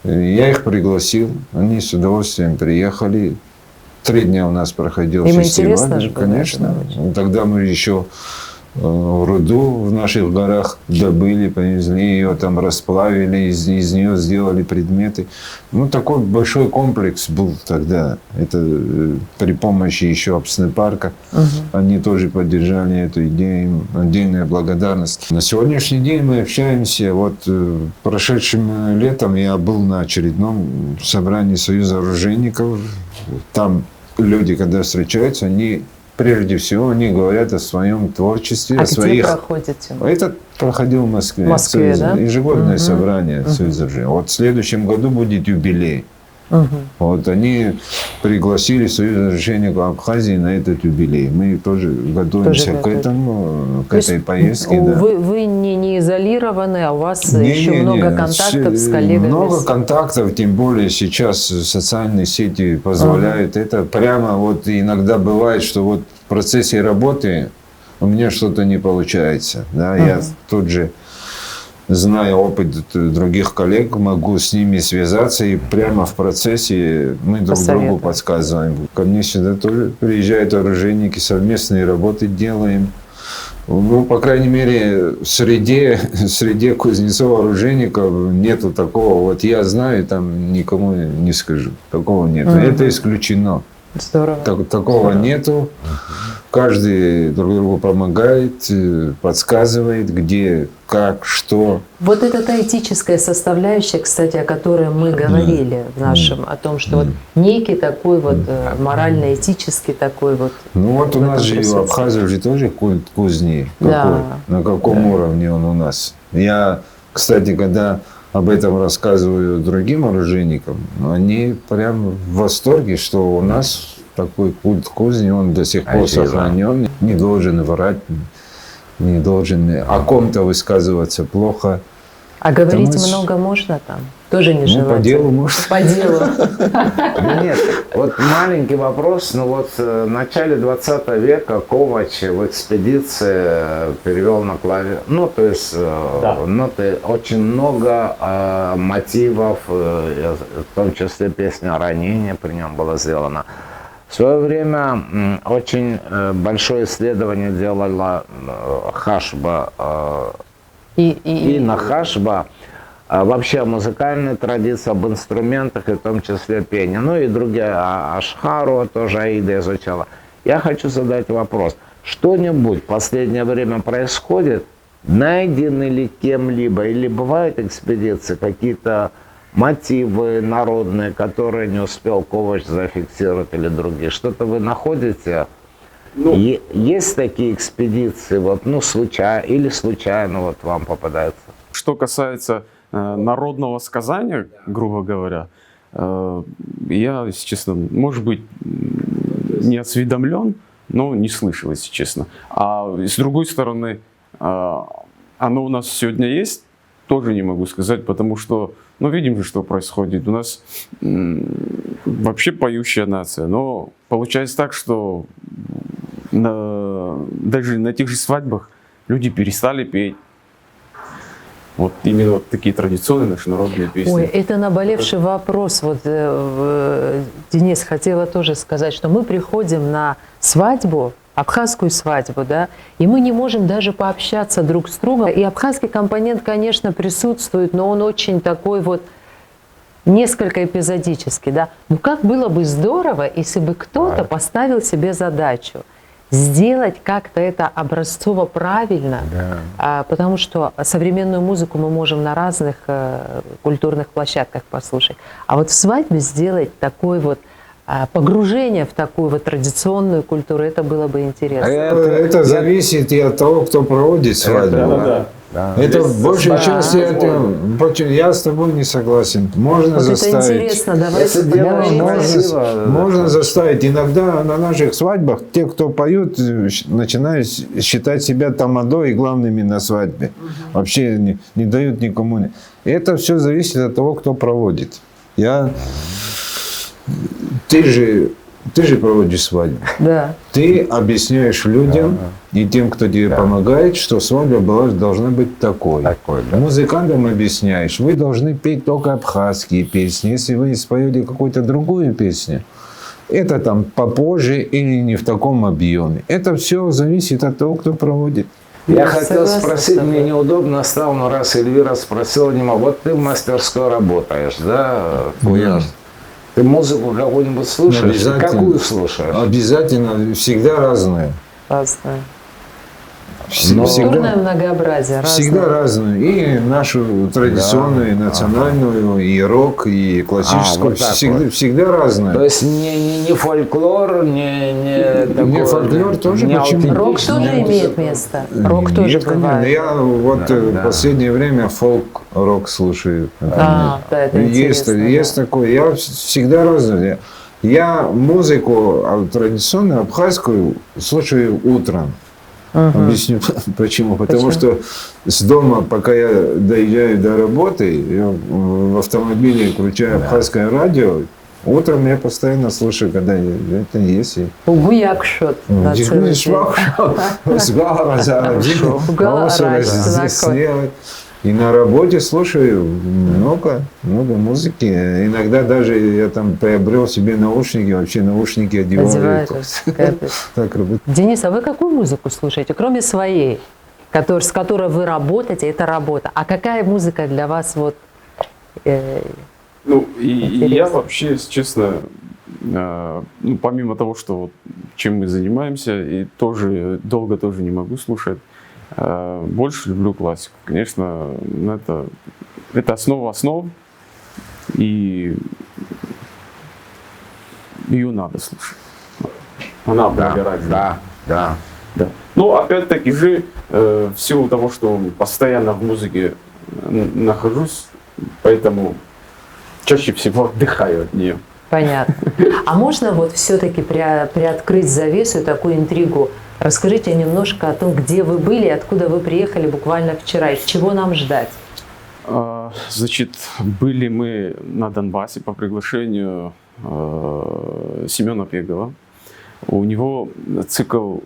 Я их пригласил, они с удовольствием приехали. 3 дня у нас проходил Им фестиваль. интересно же было, Конечно. да, Тогда мы еще руду в наших горах добыли, привезли ее, там расплавили, из нее сделали предметы. Ну, такой большой комплекс был тогда. Это при помощи еще Апснепарка. Они тоже поддержали эту идею. Им отдельная благодарность. На сегодняшний день мы общаемся. Вот прошедшим летом я был на очередном собрании Союза оружейников. Там люди, когда встречаются, они прежде всего они говорят о своем творчестве, А о где своих... проходите? Это проходил в Москве. В Москве, да? Ежегодное собрание Союза оружейников. Вот в следующем году будет юбилей. Вот они пригласили Союз оружейников Абхазии на этот юбилей. Мы тоже готовимся к этому, к этой поездке. Да. Вы не изолированы, а у вас еще много контактов с коллегами. Много контактов, тем более сейчас социальные сети позволяют это. Прямо вот иногда бывает, что вот в процессе работы у меня что-то не получается. Да? Я тут же, зная опыт других коллег, могу с ними связаться, и прямо в процессе мы друг другу подсказываем. Ко мне сюда тоже приезжают оружейники, совместные работы делаем. Ну, по крайней мере, в среде кузнецов-оружейников нету такого. Вот я знаю, там никому не скажу. Такого нет. Это исключено. Здорово. Такого нету. Каждый друг другу помогает, подсказывает, где, как, что. Вот это та этическая составляющая, кстати, о которой мы говорили в нашем, о том, что вот некий такой вот морально-этический такой вот. Ну вот у нас же процессе. в Абхазии же тоже культ кузни. Да. Какой, на каком уровне он у нас. Я, кстати, когда об этом рассказываю другим оружейникам, они прям в восторге, что у нас такой культ кузни, он до сих пор сохранен. Не должен врать, не должен о ком-то высказываться плохо. А говорить Потому что- много можно там? Тоже не Ну, желательно. по делу можно. По делу. Нет, вот маленький вопрос. Ну вот в начале 20 века Ковач в экспедиции перевел на клаве. Ну, то есть ноты, очень много мотивов, в том числе песня «Ранение» при нем была сделана. В свое время очень большое исследование делала Хашба и на Хашба. Вообще о музыкальной традиции, об инструментах, и в том числе пение. Ну и другие, Ашхару тоже Аида изучала. Я хочу задать вопрос. Что-нибудь в последнее время происходит? Найдены ли кем-либо? Или бывают экспедиции, какие-то мотивы народные, которые не успел Ковач зафиксировать, или другие? Что-то вы находите? Есть такие экспедиции, вот, ну, случайно вот вам попадается? Что касается народного сказания, грубо говоря, я, если честно, может быть, не осведомлен, но не слышал, если честно. А с другой стороны, оно у нас сегодня есть, тоже не могу сказать, потому что, ну, видим же, что происходит. У нас вообще поющая нация, но получается так, что даже на тех же свадьбах люди перестали петь. Вот именно вот такие традиционные наши народные песни. Ой, это наболевший вопрос. Вот Денис хотела тоже сказать, что мы приходим на свадьбу, абхазскую свадьбу, да, и мы не можем даже пообщаться друг с другом. И абхазский компонент, конечно, присутствует, но он очень такой вот несколько эпизодический, да. Ну как было бы здорово, если бы кто-то поставил себе задачу сделать как-то это образцово правильно, потому что современную музыку мы можем на разных культурных площадках послушать. А вот в свадьбе сделать такой вот погружение в такую вот традиционную культуру, это было бы интересно. Это зависит и от того, кто проводит свадьбу. Это в большей части, я с тобой не согласен. Можно Вот это заставить. интересно, давайте поговорим. Можно заставить. Иногда на наших свадьбах те, кто поют, начинают считать себя тамадой и главными на свадьбе. Вообще не дают никому. Это все зависит от того, кто проводит. Ты же проводишь свадьбу. Да. Ты объясняешь людям и тем, кто тебе помогает, что свадьба должна быть такой. Музыкантам объясняешь, вы должны петь только абхазские песни. Если вы споете какую-то другую песню, это там попозже или не в таком объеме. Это все зависит от того, кто проводит. Я хотел спросить, мне неудобно стало, но раз Эльвира спросила, вот ты в мастерской работаешь, да, Куяш? Ты музыку какую-нибудь слушаешь? Какую слушаешь? Обязательно, всегда разную. Разное. Культурное многообразие. Всегда разную. И нашу традиционную, и национальную, и рок, и классическую. Всегда разную. То есть не фольклор, не фольклор тоже почему? Рок тоже имеет место. Рок тоже бывает. Я в последнее время фолк-рок слушаю. Да, это интересно. Есть такое. Я всегда разный. Я музыку традиционную, абхазскую, слушаю утром. Объясню почему. Потому что с дома, пока я доезжаю до работы, я в автомобиле включаю абхазское радио. Утром я постоянно слушаю, когда это есть. Гуякшот. И на работе слушаю много музыки. Иногда даже я там приобрел себе наушники, вообще наушники одеваю. Так работаю. Денис, а вы какую музыку слушаете, кроме своей, с которой вы работаете, это работа? А какая музыка для вас вот? Я вообще, если честно, помимо того, что чем мы занимаемся, и тоже долго тоже не могу слушать. Больше люблю классику. Конечно, это основа основ, и ее надо слушать. Она облагораживает. Да. Но опять-таки же, в силу того, что постоянно в музыке нахожусь, поэтому чаще всего отдыхаю от нее. Понятно. А можно вот все-таки приоткрыть завесу и такую интригу? Расскажите немножко о том, где вы были, откуда вы приехали буквально вчера, и чего нам ждать? Значит, были мы на Донбассе по приглашению Семена Пегова. У него цикл,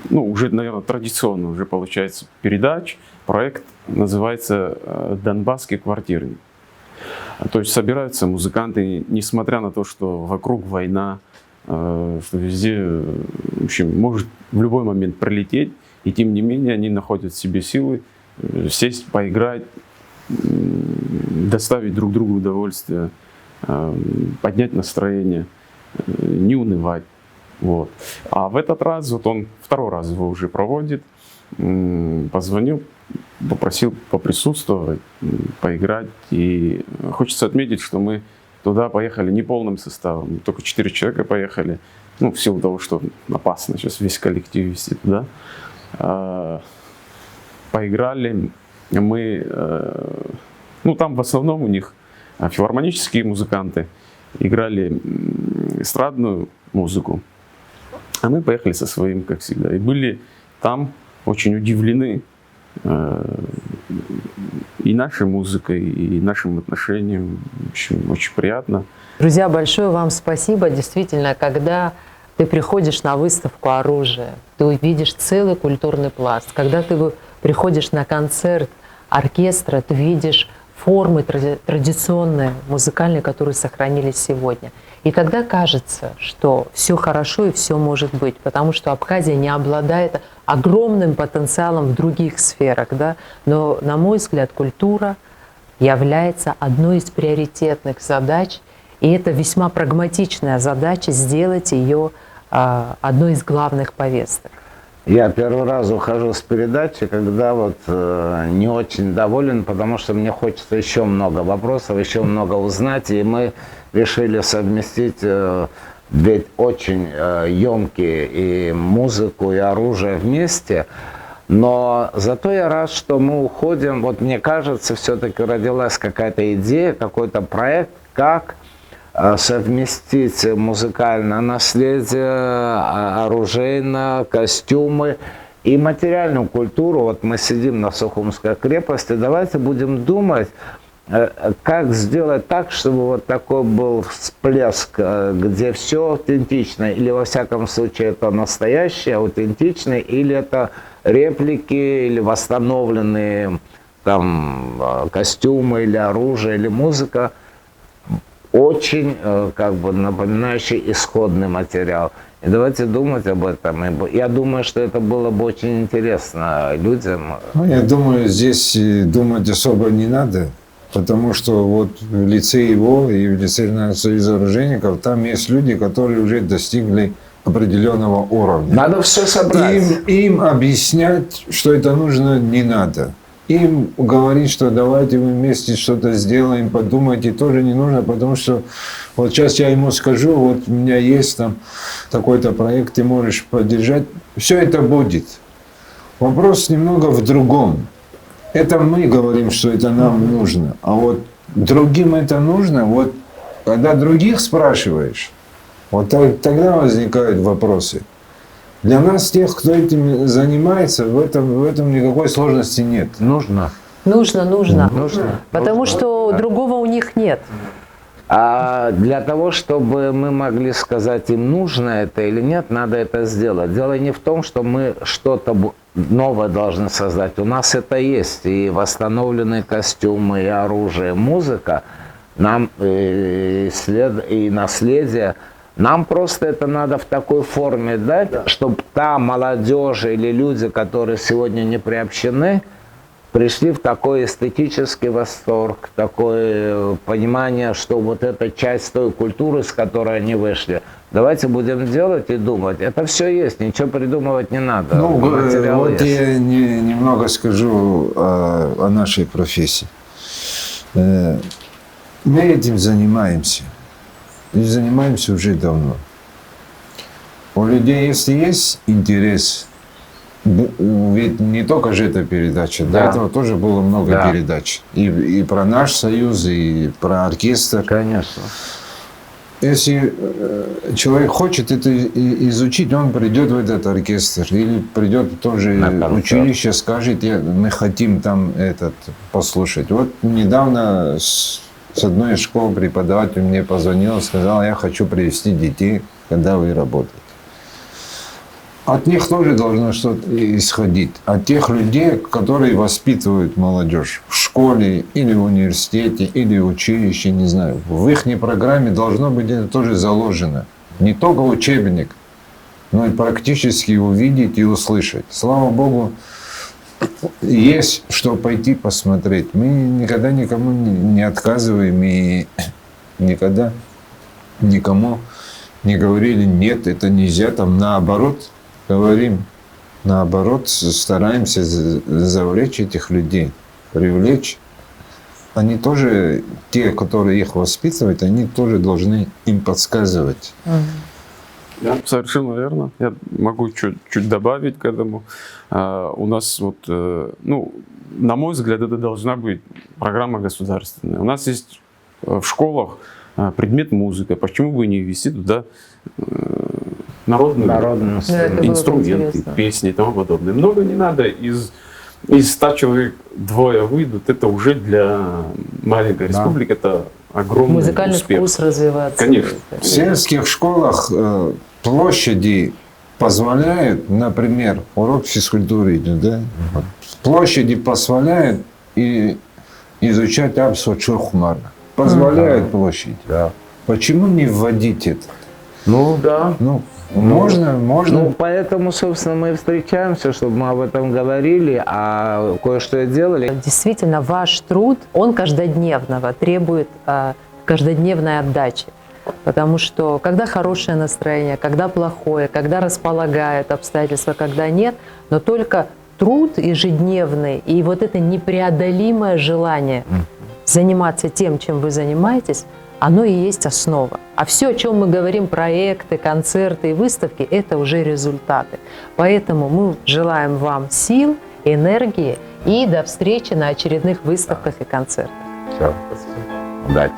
уже, наверное, традиционно уже получается передач, проект называется «Донбасский квартирник». То есть собираются музыканты, несмотря на то, что вокруг война, что везде, в общем, может в любой момент прилететь, и тем не менее они находят в себе силы сесть, поиграть, доставить друг другу удовольствие, поднять настроение, не унывать. Вот. А в этот раз, он второй раз его уже проводит, позвонил, попросил поприсутствовать, поиграть. И хочется отметить, что мы туда поехали не полным составом, только 4 человека поехали. В силу того, что опасно сейчас весь коллектив вести туда. Поиграли. Мы, там в основном у них филармонические музыканты играли эстрадную музыку. А мы поехали со своим, как всегда. И были там очень удивлены и нашей музыкой, и нашим отношением. В общем, очень приятно. Друзья, большое вам спасибо. Действительно, когда ты приходишь на выставку оружия, ты увидишь целый культурный пласт. Когда ты приходишь на концерт оркестра, ты видишь формы традиционные, музыкальные, которые сохранились сегодня. И тогда кажется, что все хорошо и все может быть, потому что Абхазия не обладает огромным потенциалом в других сферах, да? Но, на мой взгляд, культура является одной из приоритетных задач, и это весьма прагматичная задача сделать ее одной из главных повесток. Я первый раз ухожу с передачи, когда вот не очень доволен, потому что мне хочется еще много вопросов, еще много узнать, и мы решили совместить ведь очень емкие и музыку, и оружие вместе. Но зато я рад, что мы уходим. Вот мне кажется, все-таки родилась какая-то идея, какой-то проект, как совместить музыкальное наследие, оружейное, костюмы и материальную культуру. Вот мы сидим на Сухумской крепости, давайте будем думать, как сделать так, чтобы вот такой был всплеск, где все аутентично, или во всяком случае это настоящее, аутентичное, или это реплики, или восстановленные там костюмы, или оружие, или музыка, очень как бы напоминающий исходный материал. И давайте думать об этом. Я думаю, что это было бы очень интересно людям. Ну, я думаю, здесь думать особо не надо, потому что вот в лице его и в лице Союза оружейников там есть люди, которые уже достигли определенного уровня. Надо все собрать. Им объяснять, что это нужно, не надо. Им говорить, что давайте мы вместе что-то сделаем, подумайте, тоже не нужно, потому что вот сейчас я ему скажу, вот у меня есть там такой-то проект, ты можешь поддержать. Все это будет. Вопрос немного в другом. Это мы говорим, что это нам нужно, а вот другим это нужно. Вот когда других спрашиваешь, вот тогда возникают вопросы. Для нас, тех, кто этим занимается, в этом никакой сложности нет. Нужно. Нужно. Потому Нужно. что другого у них нет. А для того, чтобы мы могли сказать, им нужно это или нет, надо это сделать. Дело не в том, что мы что-то новое должны создать. У нас это есть. И восстановленные костюмы, и оружие, музыка, нам и наследие. Нам просто это надо в такой форме дать, чтобы та молодежь или люди, которые сегодня не приобщены, пришли в такой эстетический восторг, такое понимание, что вот это часть той культуры, с которой они вышли. Давайте будем делать и думать. Это все есть, ничего придумывать не надо. Ну, Материал вот есть. я немного скажу о нашей профессии. Мы этим занимаемся. И занимаемся уже давно. У людей, если есть интерес, ведь не только же эта передача, до этого тоже было много передач. И про наш союз, и про оркестр. Конечно. Если человек хочет это изучить, он придет в этот оркестр или придет в то же училище, скажет, мы хотим там послушать. Вот недавно с одной из школ преподаватель мне позвонил, сказал, я хочу привести детей, когда вы работаете. От них тоже должно что-то исходить. От тех людей, которые воспитывают молодежь в школе или в университете, или в училище, не знаю. В их программе должно быть это тоже заложено. Не только учебник, но и практически увидеть и услышать. Слава Богу, есть что пойти посмотреть. Мы никогда никому не отказываем и никогда никому не говорили, нет, это нельзя, там наоборот говорим, наоборот стараемся завлечь этих людей, привлечь. Они тоже, те, которые их воспитывают, они тоже должны им подсказывать. Да, совершенно верно. Я могу чуть добавить к этому. У нас вот, ну, на мой взгляд, это должна быть программа государственная. У нас есть в школах предмет музыка. Почему бы не ввести туда народные инструменты, песни и тому подобное. Много не надо. Из 100 человек 2 выйдут. Это уже для маленькой республики это огромный Музыкальный успех. вкус развиваться. Конечно. В сельских школах площади позволяют, например, урок физкультуры идет, да? Площади позволяют и изучать абсо чурхмар. Позволяют площадь. Да. Почему не вводить это? Ну да. Ну, можно. Ну, поэтому, собственно, мы и встречаемся, чтобы мы об этом говорили, а кое-что и делали. Действительно, ваш труд, он каждодневного, требует каждодневной отдачи. Потому что когда хорошее настроение, когда плохое, когда располагает обстоятельства, когда нет, но только труд ежедневный и вот это непреодолимое желание заниматься тем, чем вы занимаетесь, оно и есть основа. А все, о чем мы говорим, проекты, концерты и выставки, это уже результаты. Поэтому мы желаем вам сил, энергии и до встречи на очередных выставках и концертах. Все. Удачи.